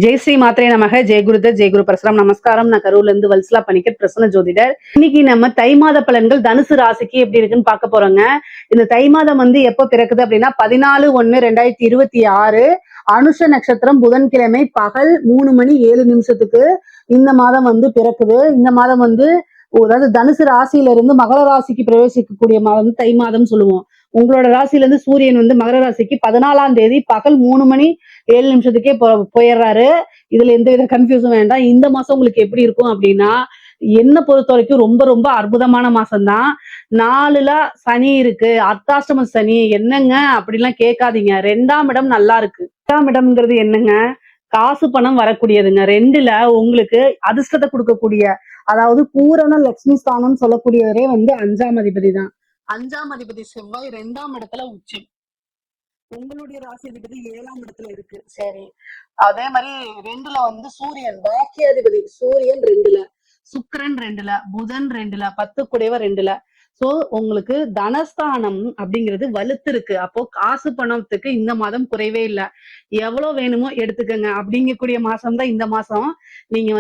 ஜெய் ஸ்ரீ மாத்திரை நமக ஜெய் குருதர் ஜெய் குரு பரசுராம். நமஸ்காரம். நான் கரூர்ல இருந்து வல்சலா பணிக்கர் பிரசன்ன ஜோதிடர். இன்னைக்கு நம்ம தை மாத பலன்கள் தனுசு ராசிக்கு எப்படி இருக்குன்னு பார்க்க போறோங்க. இந்த தை மாதம் எப்ப பிறக்குது அப்படின்னா 14/1/2026 அனுஷ நட்சத்திரம் புதன்கிழமை பகல் 3:07 இந்த மாதம் பிறக்குது. இந்த மாதம் அதாவது தனுசு ராசியில இருந்து மகர ராசிக்கு பிரவேசிக்கக்கூடிய மாதம் தை மாதம் சொல்லுவோம். உங்களோட ராசியில இருந்து சூரியன் மகர ராசிக்கு 14ஆம் தேதி பகல் 3:07 போயிடுறாரு. இதுல எந்த வித கன்ஃபியூஸும் வேண்டாம். இந்த மாசம் உங்களுக்கு எப்படி இருக்கும் அப்படின்னா, என்ன பொறுத்த வரைக்கும் ரொம்ப ரொம்ப அற்புதமான மாசம் தான். 4ல சனி இருக்கு, அர்த்தாஷ்டம சனி என்னங்க அப்படிலாம் கேட்காதீங்க. 2ஆம் இடம் நல்லா இருக்கு. 2ஆம் இடம்ங்கிறது என்னங்க, காசு பணம் வரக்கூடியதுங்க. 2ல உங்களுக்கு அதிர்ஷ்டத்தை கொடுக்கக்கூடிய, அதாவது பூரண லட்சுமி ஸ்தானம் சொல்லக்கூடியவரே 5ஆம் அதிபதி தான். 5ஆம் அதிபதி செவ்வாய் 2ஆம் இடத்துல உச்சம். உங்களுடைய ராசி அதிபதி 7ஆம் இடத்துல இருக்கு. சரி, அதே மாதிரி 2ல சூரியன் பாக்கியாதிபதி சூரியன் 2ல, சுக்கிரன் 2ல, புதன் 2ல, 10 குடைவர் 2ல. சோ உங்களுக்கு தனஸ்தானம் அப்படிங்கிறது வலுத்து இருக்கு. அப்போ காசு பணத்துக்கு இந்த மாதம் குறைவே இல்லை. எவ்வளவு வேணுமோ எடுத்துக்கங்க அப்படிங்கக்கூடிய மாசம் தான் இந்த மாசம். நீங்க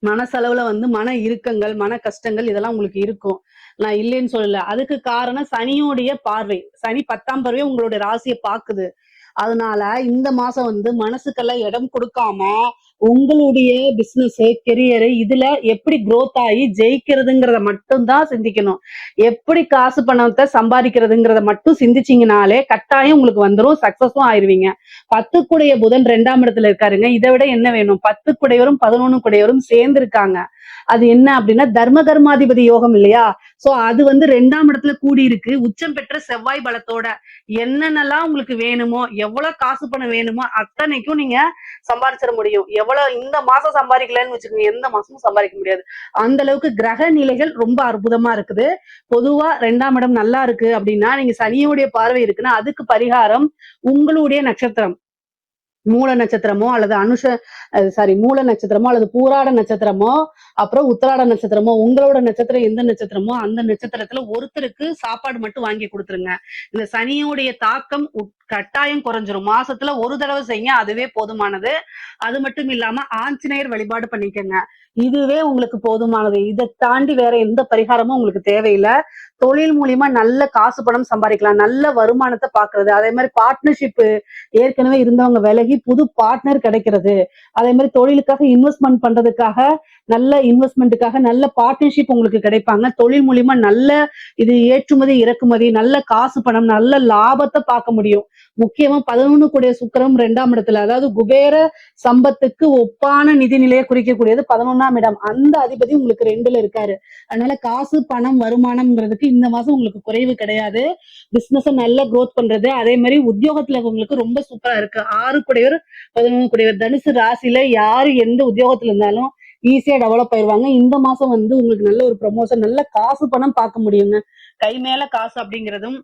மனசளவுல மன இறுக்கங்கள், மன கஷ்டங்கள் இதெல்லாம் உங்களுக்கு இருக்கும். நான் இல்லைன்னு சொல்லல. அதுக்கு காரணம் சனியோடைய பார்வை. சனி 10ஆம் பார்வை உங்களுடைய ராசியை பாக்குது. அதனால இந்த மாசம் மனசுக்கெல்லாம் இடம் கொடுக்காம உங்களுடைய பிசினஸ் கெரியர் இதுல எப்படி growth ஆகி ஜெயிக்கிறதுங்கிறத மட்டும் தான் சிந்திக்கணும். எப்படி காசு பணத்தை சம்பாதிக்கிறதுங்கிறத மட்டும் சிந்திச்சீங்கனாலே கட்டாயம் உங்களுக்கு வந்துடும், சக்சஸும் ஆயிருவீங்க. 10 குடைய புதன் 2ஆம் இடத்துல இருக்காருங்க. இதை விட என்ன வேணும்? 10 குடையவரும் 11 குடையவரும் சேர்ந்து இருக்காங்க. அது என்ன அப்படின்னா தர்ம கர்மாதிபதி யோகம் இல்லையா? சோ அது 2ஆம் இடத்துல கூடி இருக்கு. உச்சம் பெற்ற செவ்வாய் பலத்தோட என்னென்னலாம் உங்களுக்கு வேணுமோ, எவ்வளவு காசு பணம் வேணுமோ அத்தனைக்கும் நீங்க சம்பாதிச்சிட முடியும். எவ்வளவு இந்த மாசம் சம்பாதிக்கலன்னு வச்சுக்கோங்க, எந்த மாசமும் சம்பாதிக்க முடியாது. அந்த அளவுக்கு கிரக நிலைகள் ரொம்ப அற்புதமா இருக்குது. பொதுவா 2ஆம் இடம் நல்லா இருக்கு அப்படின்னா, நீங்க சனியோடைய பார்வை இருக்குன்னா அதுக்கு பரிகாரம் உங்களுடைய நட்சத்திரம் மூல நட்சத்திரமோ அல்லது மூல நட்சத்திரமோ அல்லது பூராட நட்சத்திரமோ அப்புறம் உத்திராட நட்சத்திரமோ, உங்களோட நட்சத்திரம் எந்த நட்சத்திரமோ அந்த நட்சத்திரத்துல ஒருத்தருக்கு சாப்பாடு மட்டும் வாங்கி கொடுத்துருங்க. இந்த சனியோடைய தாக்கம் கட்டாயம் குறைஞ்சிரும். மாசத்துல ஒரு தடவை செய்யுங்க, அதுவே போதுமானது. அது மட்டும் இல்லாம ஆஞ்சநேயர் வழிபாடு பண்ணிக்கங்க, இதுவே உங்களுக்கு போதுமானது. இதை தாண்டி வேற எந்த பரிகாரமும் உங்களுக்கு தேவையில்லை. தொழில் மூலியமா நல்ல காசு பணம் சம்பாதிக்கலாம், நல்ல வருமானத்தை பாக்குறது. அதே மாதிரி பார்ட்னர்ஷிப் ஏற்கனவே இருந்தவங்க விலகி புது பார்ட்னர் கிடைக்கிறது. அதே மாதிரி தொழிலுக்காக இன்வெஸ்ட்மெண்ட் பண்றதுக்காக நல்ல இன்வெஸ்ட்மெண்ட்டுக்காக நல்ல பார்ட்னர்ஷிப் உங்களுக்கு கிடைப்பாங்க. தொழில் மூலியமா நல்ல இது ஏற்றுமதி இறக்குமதி, நல்ல காசு பணம், நல்ல லாபத்தை பார்க்க முடியும். முக்கியமா 11 கூடிய சுக்கிரம் 2ஆம் இடத்துல, அதாவது குபேர சம்பத்துக்கு ஒப்பான நிதி நிலையை குறிக்கக்கூடியது 11ஆம் இடம். அந்த அதிபதி உங்களுக்கு 2ல இருக்காரு. அதனால காசு பணம் வருமானம்ங்கிறதுக்கு இந்த மாசம் உங்களுக்கு குறைவு கிடையாது. பிசினஸ் நல்லா growth பண்றது. அதே மாதிரி உத்தியோகத்துல உங்களுக்கு ரொம்ப சூப்பரா இருக்கு. 6 குடையவர் 11 குடையவர் தனுசு ராசியில யாரு எந்த உத்தியோகத்துல இருந்தாலும் ஈஸியா டெவலப் ஆயிருவாங்க. இந்த மாசம் உங்களுக்கு நல்ல ஒரு ப்ரமோஷன், நல்ல காசு பணம் பார்க்க முடியுங்க. கை மேல காசு அப்படிங்கிறதும்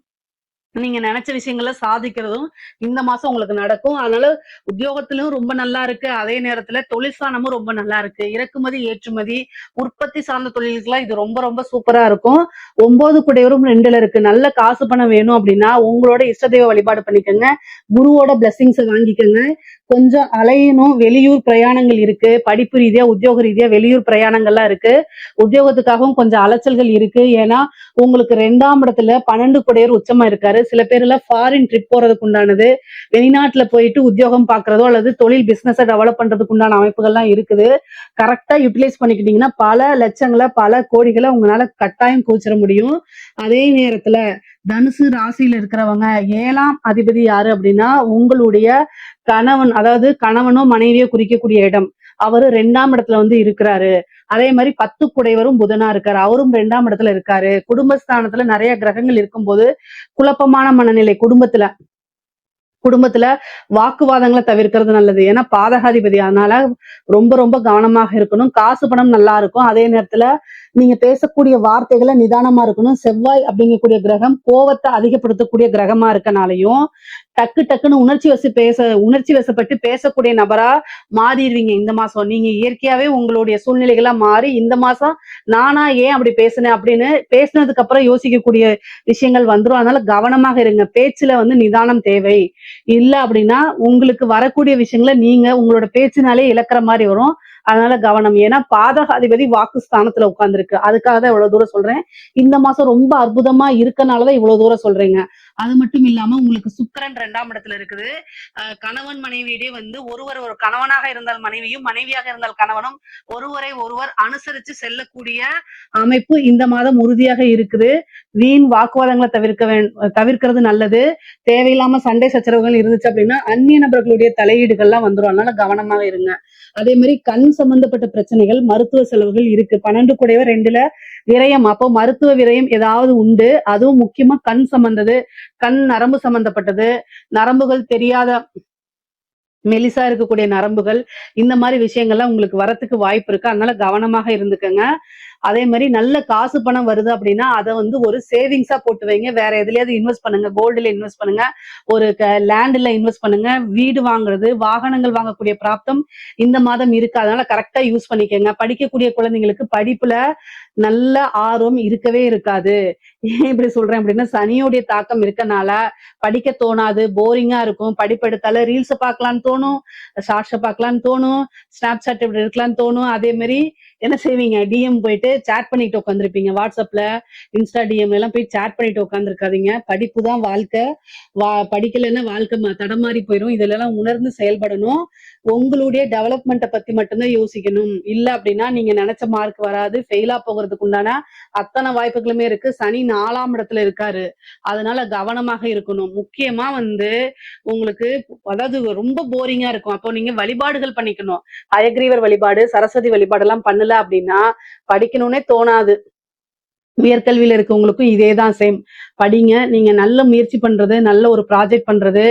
நீங்க நினைச்ச விஷயங்களை சாதிக்கிறதும் இந்த மாசம் உங்களுக்கு நடக்கும். அதனால உத்தியோகத்திலும் ரொம்ப நல்லா இருக்கு. அதே நேரத்துல தொழிற்சானமும் ரொம்ப நல்லா இருக்கு. இறக்குமதி ஏற்றுமதி உற்பத்தி சார்ந்த தொழில்கள்லாம் இது ரொம்ப ரொம்ப சூப்பரா இருக்கும். 9 குடையவரும் 2ல இருக்கு. நல்ல காசு பணம் வேணும் அப்படின்னா உங்களோட இஷ்ட தெய்வ வழிபாடு பண்ணிக்கோங்க, குருவோட பிளெஸிங்ஸை வாங்கிக்கோங்க. கொஞ்சம் அலையணும், வெளியூர் பிரயாணங்கள் இருக்கு, படிப்பு ரீதியா உத்தியோக ரீதியா வெளியூர் பிரயாணங்கள்லாம் இருக்கு. உத்தியோகத்துக்காகவும் கொஞ்சம் அலைச்சல்கள் இருக்கு. ஏன்னா உங்களுக்கு 2ஆம் இடத்துல 12 குடையர் உச்சமா இருக்காரு. சில பேர் எல்லாம் ஃபாரின் ட்ரிப் போறதுக்கு உண்டானது, வெளிநாட்டுல போயிட்டு உத்தியோகம் பாக்குறதோ அல்லது தொழில் பிசினஸை டெவலப் பண்றதுக்கு உண்டான அமைப்புகள்லாம் இருக்குது. கரெக்டா யூட்டிலைஸ் பண்ணிக்கிட்டீங்கன்னா பல லட்சங்களை பல கோடிகளை உங்களால கட்டாயம் குவிச்சிட முடியும். அதே நேரத்துல தனுசு ராசியில இருக்கிறவங்க 7ஆம் அதிபதி யாரு அப்படின்னா உங்களுடைய கணவன், அதாவது கணவனோ மனைவியோ குறிக்கக்கூடிய இடம். அவரு 2ஆம் இடத்துல இருக்கிறாரு. அதே மாதிரி 10 குடைவரும் புதனா இருக்காரு, அவரும் 2ஆம் இடத்துல இருக்காரு. குடும்பஸ்தானத்துல நிறைய கிரகங்கள் இருக்கும்போது குழப்பமான மனநிலை குடும்பத்துல வாக்குவாதங்களை தவிர்க்கிறது நல்லது. ஏன்னா பாதகாதிபதி, அதனால ரொம்ப ரொம்ப கவனமாக இருக்கணும். காசு பணம் நல்லா இருக்கும். அதே நேரத்துல நீங்க பேசக்கூடிய வார்த்தைகளை நிதானமா இருக்கணும். செவ்வாய் அப்படிங்கக்கூடிய கிரகம் கோவத்தை அதிகப்படுத்தக்கூடிய கிரகமா இருக்கனாலையும் டக்குன்னு உணர்ச்சி வசப்பட்டு பேசக்கூடிய நபரா மாறிடுவீங்க இந்த மாசம். நீங்க இயற்கையாவே உங்களுடைய சூழ்நிலைகளா மாறி இந்த மாசம் நானா ஏன் அப்படி பேசினேன் அப்படின்னு பேசினதுக்கு அப்புறம் யோசிக்கக்கூடிய விஷயங்கள் வந்துரும். அதனால கவனமாக இருங்க. பேச்சுல வந்து நிதானம் தேவை. இல்ல அப்படின்னா உங்களுக்கு வரக்கூடிய விஷயங்களை நீங்க உங்களோட பேச்சினாலே இழக்கிற மாதிரி வரும். அதனால கவனம். ஏன்னா பாதகாதிபதி வாக்கு ஸ்தானத்துல உட்கார்ந்துருக்கு. அதுக்காக தான் இவ்வளவு தூரம் சொல்றேன். இந்த மாசம் ரொம்ப அற்புதமா இருக்கனாலதான் இவ்வளவு தூரம் சொல்றேங்க. அது மட்டும் இல்லாம உங்களுக்கு சுக்கிரன் 2ஆம் இடத்துல இருக்குது. கணவன் மனைவியிடையே வந்து ஒருவர் ஒரு கணவனாக இருந்தால் மனைவியும், மனைவியாக இருந்தால் கணவனும் ஒருவரை ஒருவர் அனுசரிச்சு செல்லக்கூடிய அமைப்பு இந்த மாதம் உறுதியாக இருக்குது. வீண் வாக்குவாதங்களை தவிர்க்கிறது நல்லது. தேவையில்லாம சண்டை சச்சரவுகள் இருந்துச்சு அப்படின்னா அந்நிய நபர்களுடைய தலையீடுகள்லாம் வந்துரும். அதனால கவனமாக இருங்க. அதே மாதிரி கண் சம்பந்தப்பட்ட பிரச்சனைகள், மருத்துவ செலவுகள் இருக்கு. 12 கூடையவர் 2ல விரயம். அப்போ மருத்துவ விரயம் ஏதாவது உண்டு. அதுவும் முக்கியமா கண் சம்பந்தது, கண் நரம்பு சம்பந்தப்பட்டது, நரம்புகள் தெரியாத மெலிசா இருக்கக்கூடிய நரம்புகள், இந்த மாதிரி விஷயங்கள்லாம் உங்களுக்கு வரத்துக்கு வாய்ப்பு இருக்கு. அதனால கவனமாக இருந்துக்கங்க. அதே மாதிரி நல்ல காசு பணம் வருது அப்படின்னா அதை வந்து ஒரு சேவிங்ஸா போட்டு வைங்க. வேற எதுலயாவது இன்வெஸ்ட் பண்ணுங்க. கோல்டுல இன்வெஸ்ட் பண்ணுங்க. ஒரு லேண்ட்ல இன்வெஸ்ட் பண்ணுங்க. வீடு வாங்குறது, வாகனங்கள் வாங்கக்கூடிய பிராப்தம் இந்த மாதம் இருக்கு. அதனால கரெக்டா யூஸ் பண்ணிக்கங்க. படிக்கக்கூடிய குழந்தைங்களுக்கு படிப்புல நல்ல ஆர்வம் இருக்கவே இருக்காது. ஏன் இப்படி சொல்றேன் அப்படின்னா சனியோடைய தாக்கம் இருக்கனால படிக்க தோணாது, போரிங்கா இருக்கும். படிப்பெடுத்தால ரீல்ஸ் பார்க்கலான்னு தோணும், ஷார்ட்ஸ் பார்க்கலான்னு தோணும், ஸ்னாப் சாட் இப்படி இருக்கலாம்னு தோணும். அதே மாதிரி என்ன செய்வீங்க, டிஎம் போயிட்டு சேட் பண்ணிட்டு உட்காந்துருப்பீங்க. வாட்ஸ்அப்ல இன்ஸ்டா டிஎம் எல்லாம் போய் சேட் பண்ணிட்டு உட்காந்துருக்காதீங்க. படிப்பு தான் வாழ்க்கை. படிக்கலைன்னா வாழ்க்கை தடமாறி போயிடும். இதெல்லாம் உணர்ந்து செயல்படணும். உங்களுடைய டெவலப்மெண்ட்டை பத்தி மட்டும்தான் யோசிக்கணும். இல்ல அப்படின்னா நீங்க நினைச்ச மார்க் வராது, ஃபெயிலா போகிறதுக்கு உண்டான அத்தனை வாய்ப்புகளுமே இருக்கு. சனி 4ஆம் இடத்துல இருக்காரு. அதனால கவனமாக இருக்கணும். முக்கியமா வந்து உங்களுக்கு அதாவது ரொம்ப போரிங்கா இருக்கும். அப்போ நீங்க வழிபாடுகள் பண்ணிக்கணும். ஹயக்ரீவர் வழிபாடு, சரஸ்வதி வழிபாடு எல்லாம் பண்ணல அப்படின்னா படிக்கணும்னே தோணாது. உயர்கல்வியில இருக்கவங்களுக்கும் இதேதான் சேம். படிங்க. நீங்க நல்ல முயற்சி பண்றது, நல்ல ஒரு ப்ராஜெக்ட் பண்றது,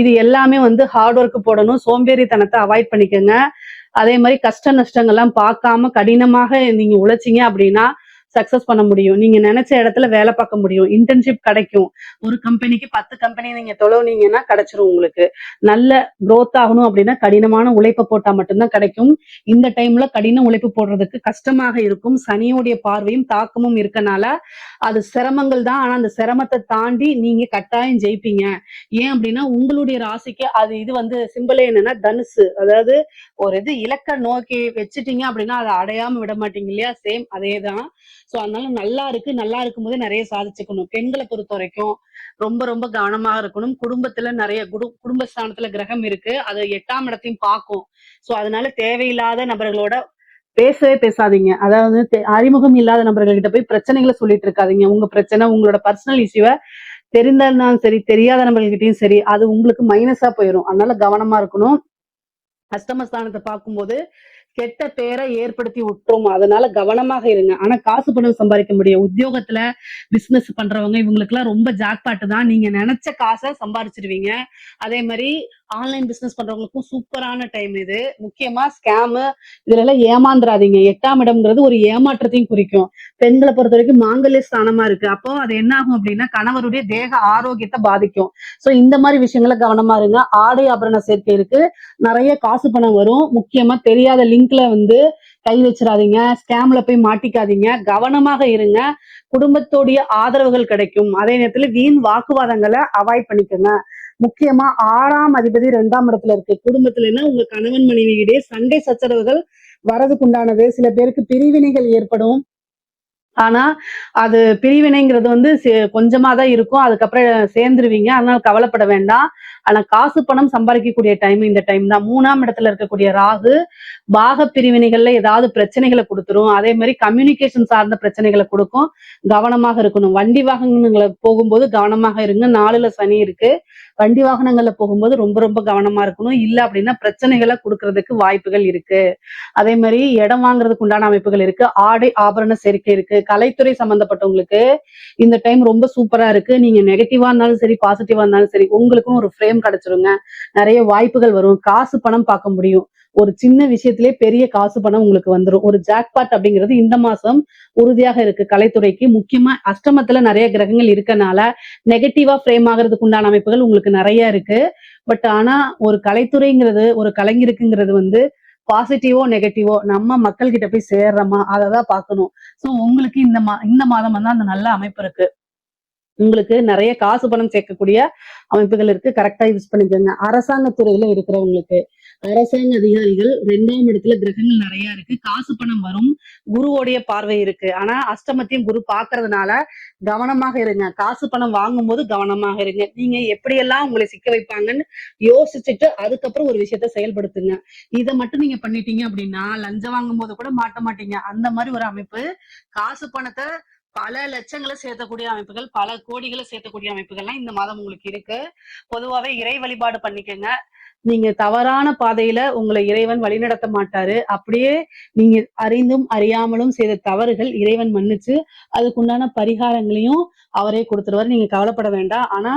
இது எல்லாமே வந்து ஹார்ட் ஒர்க் போடணும். சோம்பேறித்தனத்தை அவாய்ட் பண்ணிக்கோங்க. அதே மாதிரி கஷ்ட நஷ்டங்கள்லாம் பார்க்காம கடினமாக நீங்க உழைச்சிங்க அப்படின்னா சக்சஸ் பண்ண முடியும். நீங்க நினைச்ச இடத்துல வேலை பார்க்க முடியும். இன்டர்ன்ஷிப் கிடைக்கும். ஒரு கம்பெனிக்கு 10 கம்பெனி நீங்க தொலைவீங்கன்னா கிடைச்சிரும். உங்களுக்கு நல்ல growth ஆகணும் அப்படின்னா கடினமான உழைப்பை போட்டா மட்டும்தான் கிடைக்கும். இந்த டைம்ல கடின உழைப்பு போடுறதுக்கு கஷ்டமாக இருக்கும். சனியோடைய பார்வையும் தாக்கமும் இருக்கனால அது சிரமங்கள் தான். ஆனா அந்த சிரமத்தை தாண்டி நீங்க கட்டாயம் ஜெயிப்பீங்க. ஏன் அப்படின்னா உங்களுடைய ராசிக்கு அது இது வந்து சிம்பிளே என்னன்னா தனுசு. அதாவது ஒரு இது இலக்க நோக்கி வச்சுட்டீங்க அப்படின்னா அதை அடையாம விட மாட்டீங்க இல்லையா? சேம் அதேதான். சோ அதனால நல்லா இருக்கு. நல்லா இருக்கும்போது நிறைய சாதிச்சுக்கணும். பெண்களை பொறுத்த வரைக்கும் ரொம்ப ரொம்ப கவனமாக இருக்கணும். குடும்பத்துல நிறைய குடும்பஸ்தானத்துல கிரகம் இருக்கு. அது 8ஆம் இடத்தையும் பார்க்கும். சோ அதனால தேவையில்லாத நபர்களோட பேசவே பேசாதீங்க. அதாவது அறிமுகம் இல்லாத நபர்கள் கிட்ட போய் பிரச்சனைகளை சொல்லிட்டு இருக்காதீங்க. உங்க பிரச்சனை, உங்களோட பர்சனல் இஷ்யூவை தெரிந்தாலும் சரி, தெரியாத நபர்கள்கிட்டயும் சரி, அது உங்களுக்கு மைனஸா போயிடும். அதனால கவனமா இருக்கணும். அஷ்டமஸ்தானத்தை பார்க்கும்போது கெட்ட பேரை ஏற்படுத்தி விட்டுரும். அதனால கவனமாக இருங்க. ஆனா காசு பணம் சம்பாதிக்க முடியும். உத்தியோகத்துல பிசினஸ் பண்றவங்க இவங்களுக்கு எல்லாம் ரொம்ப ஜாக்பாட்டு தான். நீங்க நினைச்ச காசை சம்பாதிச்சிருவீங்க. அதே மாதிரி ஆன்லைன் பிசினஸ் பண்றவங்களுக்கும் சூப்பரான டைம் இது. முக்கியமா ஸ்கேமு இதுல எல்லாம் ஏமாந்துராதீங்க. 8ஆம் இடம்ங்கிறது ஒரு ஏமாற்றத்தையும் குறிக்கும். பெண்களை பொறுத்த வரைக்கும் மாங்கல்ய ஸ்தானமா இருக்கு. அப்போ அது என்ன ஆகும் அப்படின்னா கணவருடைய தேக ஆரோக்கியத்தை பாதிக்கும். சோ இந்த மாதிரி விஷயங்களை கவனமா இருங்க. ஆடை ஆபரண சேர்க்கை இருக்கு. நிறைய காசு பணம் வரும். முக்கியமா தெரியாத லிங்க்ல வந்து கை வச்சிடாதீங்க. ஸ்கேம்ல போய் மாட்டிக்காதீங்க. கவனமாக இருங்க. குடும்பத்தோடைய ஆதரவுகள் கிடைக்கும். அதே நேரத்துல வீண் வாக்குவாதங்களை அவாய்ட் பண்ணிக்கோங்க. முக்கியமா 6ஆம் அதிபதி 2ஆம் இடத்துல இருக்கு. குடும்பத்துலன்னா உங்க கணவன் மனைவியிடையே சண்டை சச்சரவுகள் வரதுக்கு உண்டானது. சில பேருக்கு பிரிவினைகள் ஏற்படும். ஆனா அது பிரிவினைங்கிறது வந்து கொஞ்சமா தான் இருக்கும். அதுக்கப்புறம் சேர்ந்துருவீங்க. அதனால கவலைப்பட வேண்டாம். ஆனா காசு பணம் சம்பாதிக்கக்கூடிய டைம் இந்த டைம் தான். 3ஆம் இடத்துல இருக்கக்கூடிய ராகு பாக பிரிவினைகள்ல ஏதாவது பிரச்சனைகளை கொடுத்துரும். அதே மாதிரி கம்யூனிகேஷன் சார்ந்த பிரச்சனைகளை கொடுக்கும். கவனமாக இருக்கணும். வண்டி வாகனங்களை போகும்போது கவனமாக இருங்க. 4ல சனி இருக்கு. வண்டி வாகனங்கள்ல போகும்போது ரொம்ப ரொம்ப கவனமா இருக்கணும். இல்ல அப்படின்னா பிரச்சனைகளை கொடுக்கறதுக்கு வாய்ப்புகள் இருக்கு. அதே மாதிரி இடம் வாங்குறதுக்கு உண்டான அமைப்புகள் இருக்கு. ஆடை ஆபரண சேர்க்கை இருக்கு. கலைத்துறை சம்பந்தப்பட்டவங்களுக்கு இந்த டைம் ரொம்ப சூப்பரா இருக்கு. நீங்க நெகட்டிவா இருந்தாலும் சரி, பாசிட்டிவா இருந்தாலும் சரி, உங்களுக்கும் ஒரு ஃப்ரேம் கிடைச்சிருங்க. நிறைய வாய்ப்புகள் வரும். காசு பணம் பார்க்க முடியும். ஒரு சின்ன விஷயத்திலே பெரிய காசு பணம் உங்களுக்கு வந்துரும். ஒரு ஜாக்பாட் அப்படிங்கிறது இந்த மாசம் உறுதியாக இருக்கு கலைத்துறைக்கு. முக்கியமா அஷ்டமத்துல நிறைய கிரகங்கள் இருக்கனால நெகட்டிவா ஃப்ரேம் ஆகுறதுக்கு உண்டான அமைப்புகள் உங்களுக்கு நிறைய இருக்கு. பட் ஆனா ஒரு கலைத்துறைங்கிறது ஒரு கலைஞருக்குங்கிறது வந்து பாசிட்டிவோ நெகட்டிவோ நம்ம மக்கள் கிட்ட போய் சேர்றோமா அததான் பார்க்கணும். சோ உங்களுக்கு இந்த மாதம் வந்து அந்த நல்ல அமைப்பு இருக்கு. உங்களுக்கு நிறைய காசு பணம் சேர்க்கக்கூடிய அமைப்புகள் இருக்கு. கரெக்டா யூஸ் பண்ணிக்கோங்க. அரசாங்க துறையில இருக்கிறவங்களுக்கு அரசாங்க அதிகாரிகள் 2ஆம் இடத்துல கிரகங்கள் நிறைய இருக்கு. காசு பணம் வரும். குருவோடைய பார்வை இருக்கு. ஆனா அஷ்டமத்தையும் குரு பாக்குறதுனால கவனமாக இருங்க. காசு பணம் வாங்கும் போது கவனமாக இருங்க. நீங்க எப்படியெல்லாம் உங்களை சிக்க வைப்பாங்கன்னு யோசிச்சுட்டு அதுக்கப்புறம் ஒரு விஷயத்த செயல்படுத்துங்க. இதை மட்டும் நீங்க பண்ணிட்டீங்க அப்படின்னா லஞ்சம் வாங்கும் போது கூட மாட்ட மாட்டீங்க. அந்த மாதிரி ஒரு அமைப்பு. காசு பணத்தை பல லட்சங்களை சேர்த்தக்கூடிய அமைப்புகள், பல கோடிகளை சேர்த்தக்கூடிய அமைப்புகள்லாம் இந்த மாதம் உங்களுக்கு இருக்கு. பொதுவாவே இறை வழிபாடு பண்ணிக்கங்க. நீங்க தவறான பாதையில உங்களை இறைவன் வழிநடத்த மாட்டாரு. அப்படியே நீங்க அறிந்தும் அறியாமலும் செய்த தவறுகள் இறைவன் மன்னிச்சு அதுக்குண்டான பரிகாரங்களையும் அவரே கொடுத்துருவாரு. நீங்க கவலைப்பட வேண்டாம். ஆனா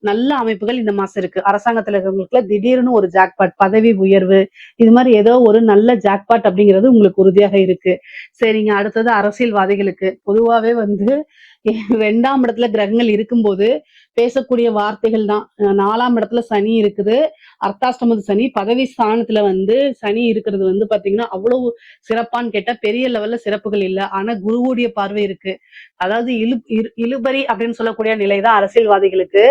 நல்ல அமைப்புகள் இந்த மாசம் இருக்கு. அரசாங்கத்துல இருக்கிறவங்களுக்குள்ள திடீர்னு ஒரு ஜாக்பாட், பதவி உயர்வு, இது மாதிரி ஏதோ ஒரு நல்ல ஜாக்பாட் அப்படிங்கிறது உங்களுக்கு உறுதியாக இருக்கு. சரிங்க. அடுத்தது அரசியல்வாதிகளுக்கு பொதுவாவே வந்து 2ஆம் இடத்துல கிரகங்கள் இருக்கும்போது பேசக்கூடிய வார்த்தைகள் தான். 4ஆம் இடத்துல சனி இருக்குது. அர்த்தாஷ்டமத்து சனி. பதவி ஸ்தானத்துல வந்து சனி இருக்கிறது வந்து பாத்தீங்கன்னா அவ்வளவு சிறப்பான்னு கேட்டா பெரிய லெவல்ல சிறப்புகள் இல்ல. ஆனா குருவுடைய பார்வை இருக்கு. அதாவது இழுபறி அப்படின்னு சொல்லக்கூடிய நிலைதான் அரசியல்வாதிகளுக்கு.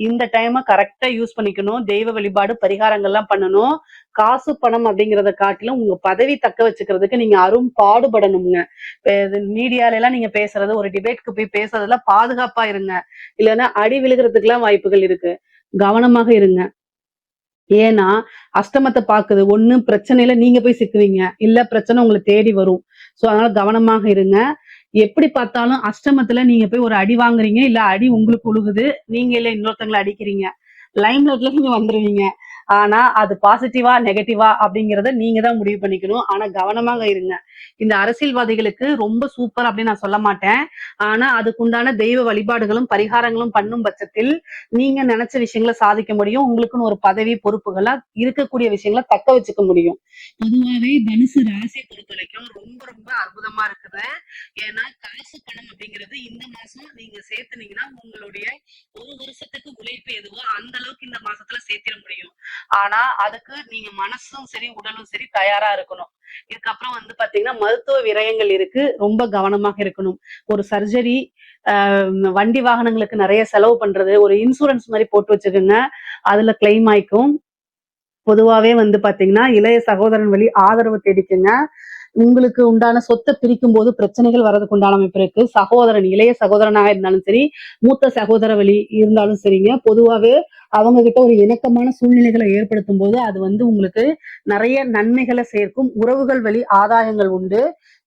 இந்த டைமை கரெக்டா யூஸ் பண்ணிக்கணும். தெய்வ வழிபாடு பரிகாரங்கள்லாம் பண்ணணும். காசு பணம் அப்படிங்கிறத காட்டிலும் உங்க பதவி தக்க வச்சுக்கிறதுக்கு நீங்க பாடுபடணுங்க. மீடியால எல்லாம் நீங்க பேசுறது, ஒரு டிபேட்க்கு போய் பேசுறதுல பாதுகாப்பா இருங்க. இல்லைன்னா அடி விழுகிறதுக்கு எல்லாம் வாய்ப்புகள் இருக்கு. கவனமாக இருங்க. ஏன்னா அஷ்டமத்தை பாக்குது. ஒண்ணு பிரச்சனையில நீங்க போய் சிக்குவீங்க, இல்ல பிரச்சனை உங்களை தேடி வரும். சோ அதனால கவனமாக இருங்க. எப்படி பார்த்தாலும் அஷ்டமத்துல நீங்க போய் ஒரு அடி வாங்குறீங்க, இல்ல அடி உங்களுக்கு உழுகுது, நீங்க இல்ல இன்னொருத்தங்களை அடிக்கிறீங்க, லைம்லைட்ல நீங்க வந்துருவீங்க. ஆனா அது பாசிட்டிவா நெகட்டிவா அப்படிங்கறத நீங்க தான் முடிவு பண்ணிக்கணும். ஆனா கவனமாக இருங்க. இந்த அரசியல்வாதிகளுக்கு ரொம்ப சூப்பர் அப்படின்னு நான் சொல்ல மாட்டேன். ஆனா அதுக்குண்டான தெய்வ வழிபாடுகளும் பரிகாரங்களும் பண்ணும் பட்சத்தில் நீங்க நினைச்ச விஷயங்களை சாதிக்க முடியும். உங்களுக்குன்னு ஒரு பதவி பொறுப்புகளா இருக்கக்கூடிய விஷயங்களை தக்க வச்சுக்க முடியும். பொதுவாவே தனுசு ராசியை பொறுத்த வரைக்கும் ரொம்ப ரொம்ப அற்புதமா இருக்குது. ஏன்னா காசு பணம் அப்படிங்கிறது இந்த மாசம் நீங்க சேர்த்துனீங்கன்னா உங்களுடைய ஒரு வருஷத்துக்கு உழைப்பு எதுவோ அந்த அளவுக்கு இந்த மாசத்துல சேர்த்திட முடியும். ஆனா அதுக்கு நீங்க மனசும் சரி உடலும் சரி தயாரா இருக்கணும். இதுக்கப்புறம் வந்து பாத்தீங்கன்னா மருத்துவ விரயங்கள் இருக்கு. ரொம்ப கவனமாக இருக்கணும். ஒரு சர்ஜரி, வண்டி வாகனங்களுக்கு நிறைய செலவு பண்றது, ஒரு இன்சூரன்ஸ் மாதிரி போட்டு வச்சுக்கோங்க. அதுல கிளைம் ஆயிக்கும். பொதுவாவே வந்து பாத்தீங்கன்னா இளைய சகோதரன் வழி ஆதரவு தேடிக்குங்க. உங்களுக்கு உண்டான சொத்தை பிரிக்கும் போது பிரச்சனைகள் வர்றதுக்கு உண்டான அமைப்பு இருக்கு. சகோதரன், இளைய சகோதரனாக இருந்தாலும் சரி, மூத்த சகோதர வழி இருந்தாலும் சரிங்க. பொதுவாவே அவங்க கிட்ட ஒரு இணக்கமான சூழ்நிலைகளை ஏற்படுத்தும் போது அது வந்து உங்களுக்கு நிறைய நன்மைகளை சேர்க்கும். உறவுகள் வழி ஆதாயங்கள் உண்டு.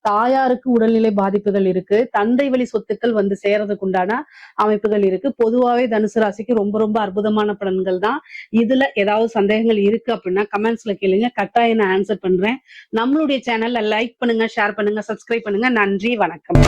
தாயாருக்கு உடல்நிலை பாதிப்புகள் இருக்கு. தந்தை வழி சொத்துக்கள் வந்து சேர்றதுக்கு உண்டான அமைப்புகள் இருக்கு. பொதுவாவே தனுசு ராசிக்கு ரொம்ப ரொம்ப அற்புதமான பலன்கள் தான். இதுல ஏதாவது சந்தேகங்கள் இருக்கு அப்படின்னா கமெண்ட்ஸ்ல கேளுங்க. கட்டாயம் நான் ஆன்சர் பண்றேன். நம்மளுடைய சேனல்ல லைக் பண்ணுங்க, ஷேர் பண்ணுங்க, சப்ஸ்கிரைப் பண்ணுங்க. நன்றி, வணக்கம்.